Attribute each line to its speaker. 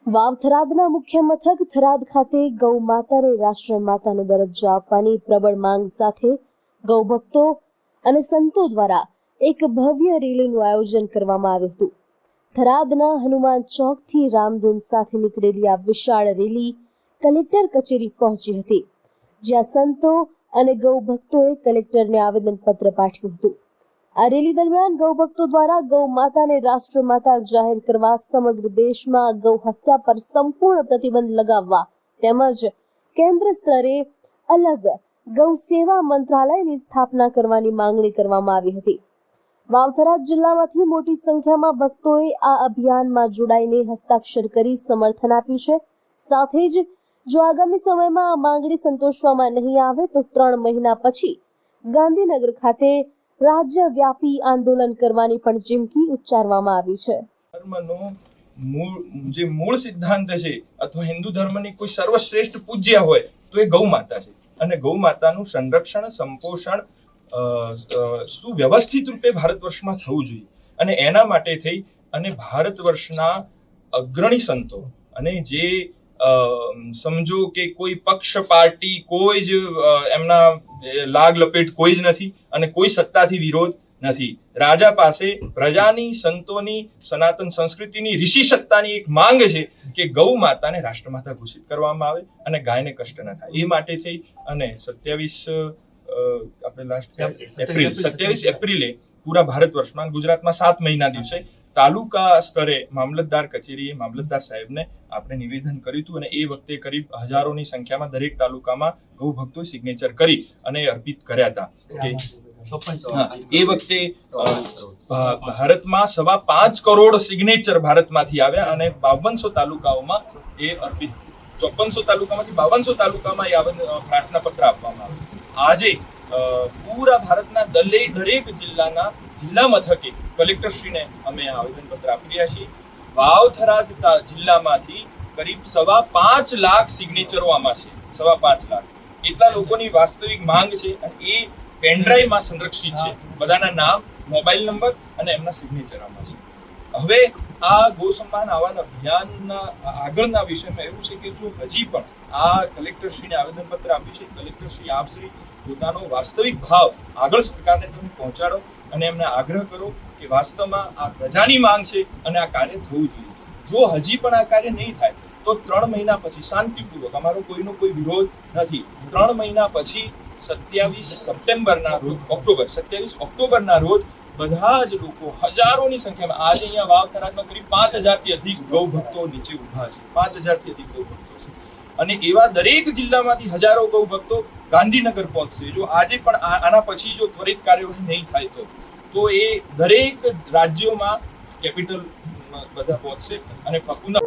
Speaker 1: વાવ થરાદના મુખ્ય મથક થરાદ ખાતે ગૌ માતાને રાષ્ટ્રમાતાનો દરજ્જો આપવાની પ્રબળ માંગ સાથે ગૌ ભક્તો અને સંતો દ્વારા એક ભવ્ય રેલીનું આયોજન કરવામાં આવ્યું હતું. થરાદના હનુમાન ચોકથી રામધૂન સાથે નીકળેલી આ વિશાળ રેલી કલેક્ટર કચેરી પહોંચી હતી, જ્યાં સંતો અને ગૌ ભક્તોએ કલેક્ટરને આવેદનપત્ર પાઠવ્યું હતું. આ રેલી દરમિયાન ગૌ ભક્તો દ્વારા ગૌ માતાને રાષ્ટ્રમાતા જાહેર કરવા, સમગ્ર દેશમાં ગૌ હત્યા પર સંપૂર્ણ પ્રતિબંધ લગાવવા તેમજ કેન્દ્ર સ્તરે અલગ ગૌ સેવા મંત્રાલયની સ્થાપના કરવાની માંગણી કરવામાં આવી હતી. વાવ થરાદ જિલ્લામાંથી મોટી સંખ્યામાં ભક્તોએ આ અભિયાનમાં જોડાઈને હસ્તાક્ષર કરી સમર્થન આપ્યું છે. સાથે જ જો આગામી સમયમાં આ માંગણી સંતોષવામાં નહીં આવે તો 3 મહિના પછી ગાંધીનગર ખાતે રાજ્યવ્યાપી આંદોલન કરવાની પણ ચીમકી ઉચ્ચારવામાં આવી છે.
Speaker 2: ધર્મનો મૂળ સિદ્ધાંત છે અથવા હિન્દુ ધર્મની કોઈ સર્વશ્રેષ્ઠ પૂજ્ય હોય તો એ ગૌ માતા છે અને ગૌ માતાનું સંરક્ષણ, સંપોષણ સુવ્યવસ્થિત રૂપે ભારત વર્ષમાં થવું જોઈએ. અને એના માટે થઈ અને ભારત વર્ષના અગ્રણી સંતો અને જે સમજો કે કોઈ પક્ષ પાર્ટી કોઈ જ એમના લાગ લપેટ કોઈ જ નથી અને કોઈ સત્તાથી વિરોધ નથી. રાજા પાસે પ્રજાની, સંતોની, સનાતન સંસ્કૃતિની, ઋષિ સત્તાની એક માંગ છે કે ગૌ માતાને રાષ્ટ્રમાતા ઘોષિત કરવામાં આવે અને ગાયને કષ્ટ ન થાય. એ માટે થઈ અને 27 એપ્રિલે પૂરા ભારત વર્ષમાં ગુજરાતમાં 7 મહિના દિવસે તાલુકા સ્તરે મામલતદાર કચેરીએ મામલતદાર સાહેબને આપણે નિવેદન કર્યું હતું અને એ વખતે કરીબ હજારોની સંખ્યામાં દરેક તાલુકામાં ગૌ ભક્તોએ સિગ્નેચર કરી અને અર્પિત કર્યા હતા. એ વખતે ભારતમાં 5.25 કરોડ સિગ્નેચર ભારતમાંથી આવ્યા અને 5200 તાલુકાઓમાં એ અર્પિત 5400 તાલુકામાંથી 5200 તાલુકામાં એ પ્રાર્થના પત્ર આપવામાં આવ્યું. આજે પૂરા ભારતના દરેક જિલ્લા મથકે કલેક્ટરશ્રીને અમે આવેદનપત્ર આપી રહ્યા છીએ. વાવ થરાદ જિલ્લામાંથી કરીબ 5.25 લાખ સિગ્નેચરો આમાં છે. 5.25 લાખ એટલા લોકોની વાસ્તવિક માંગ છે અને એ પેનડ્રાઈવમાં સંરક્ષિત છે. બધાના નામ, મોબાઈલ નંબર અને એમના સિગ્નેચર આમાં છે. હવે આ ગૌ સન્માન આવાન અભિયાનના આગળના વિષયમાં એવું છે કે જો હજી પણ આ કલેક્ટરશ્રીને આવેદનપત્ર આપ્યું છે, કલેક્ટરશ્રી આપશ્રી પોતાનો વાસ્તવિક ભાવ આગળ સરકારને તમે પહોંચાડો અને એમને આગ્રહ કરો કે વાસ્તવમાં આ પ્રજાની માંગ છે અને આ કાર્ય થવું જોઈએ. જો હજી પણ આ કાર્ય નહીં થાય તો 3 મહિના પછી શાંતિપૂર્વક, અમારો કોઈનો કોઈ વિરોધ નથી, 3 મહિના પછી 27 ઓક્ટોબરના રોજ બધા જ લોકો હજારોની સંખ્યામાં, આજે અહીંયા વાવ થરાદમાં કરીબ 5000 થી અધિક ગૌ ભક્તો નીચે ઉભા છે. 5000 થી અધિક ગૌ ભક્તો છે અને એવા દરેક જિલ્લામાંથી હજારો ગૌ ભક્તો ગાંધીનગર પહોંચશે. જો આજે પણ આના પછી જો ત્વરિત કાર્યવાહી નહીં થાય તો એ દરેક રાજ્યોમાં કેપિટલ બધા પહોંચશે અને પુનઃ